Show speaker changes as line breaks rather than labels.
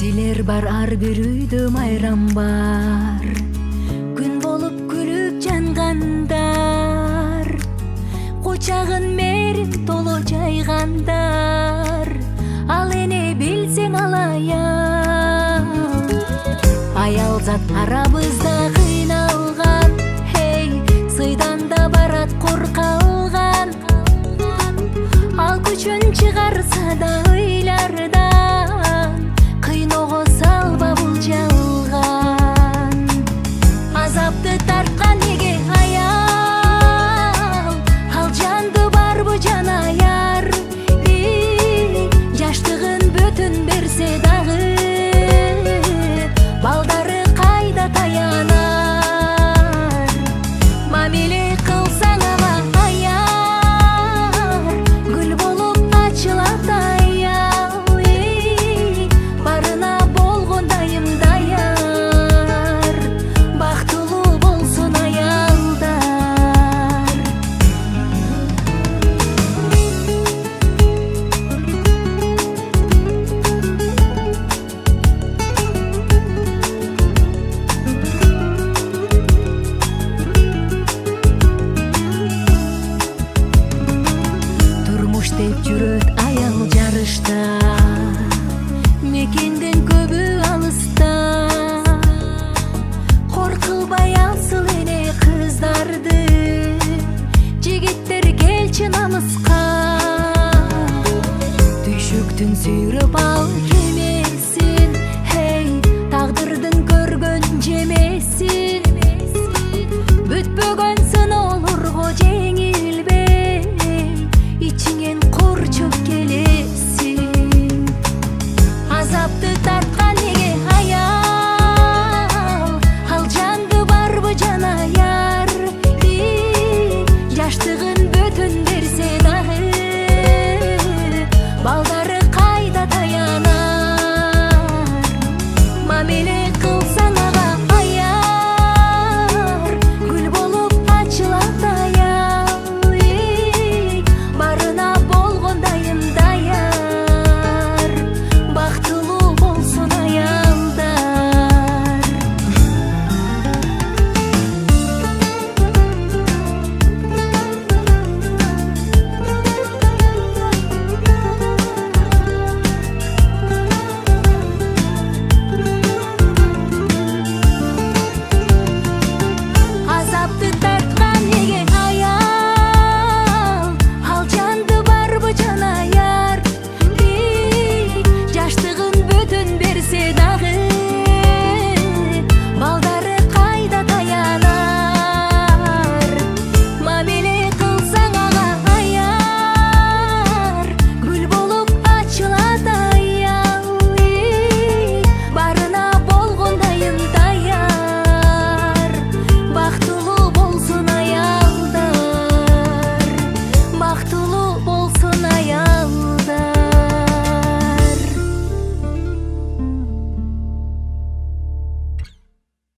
Бийлер бар ар бир үйдө майрам бар, күн болуп күлүп жангандар, кучагын мерип толо жайгандар. Ал эне билсең алаяк, аял зат арабызда кыйналган, хей, сыйдан да барат коркалган. Ал күчүн чыгарса да ыйлардан, кыйноого салба бул жалган. Азапты тарткан неге аял, ал жанды барбы жан аяр. Жаштыгын бөтүн берсе дагы, балдары кайда таянар. Мамиле кылсаң ага аяр, гүл болуп ачылат аял. Барына болгондайым даяр, бактылуу болсун аялдар. Турмуш деп жүрөт аял жарышта, мекенден көбү алыста. Кор кылбай алсыл эне кыздарды, жигиттер келчи намыска. Түйшүктүн сүйрөп ал кеме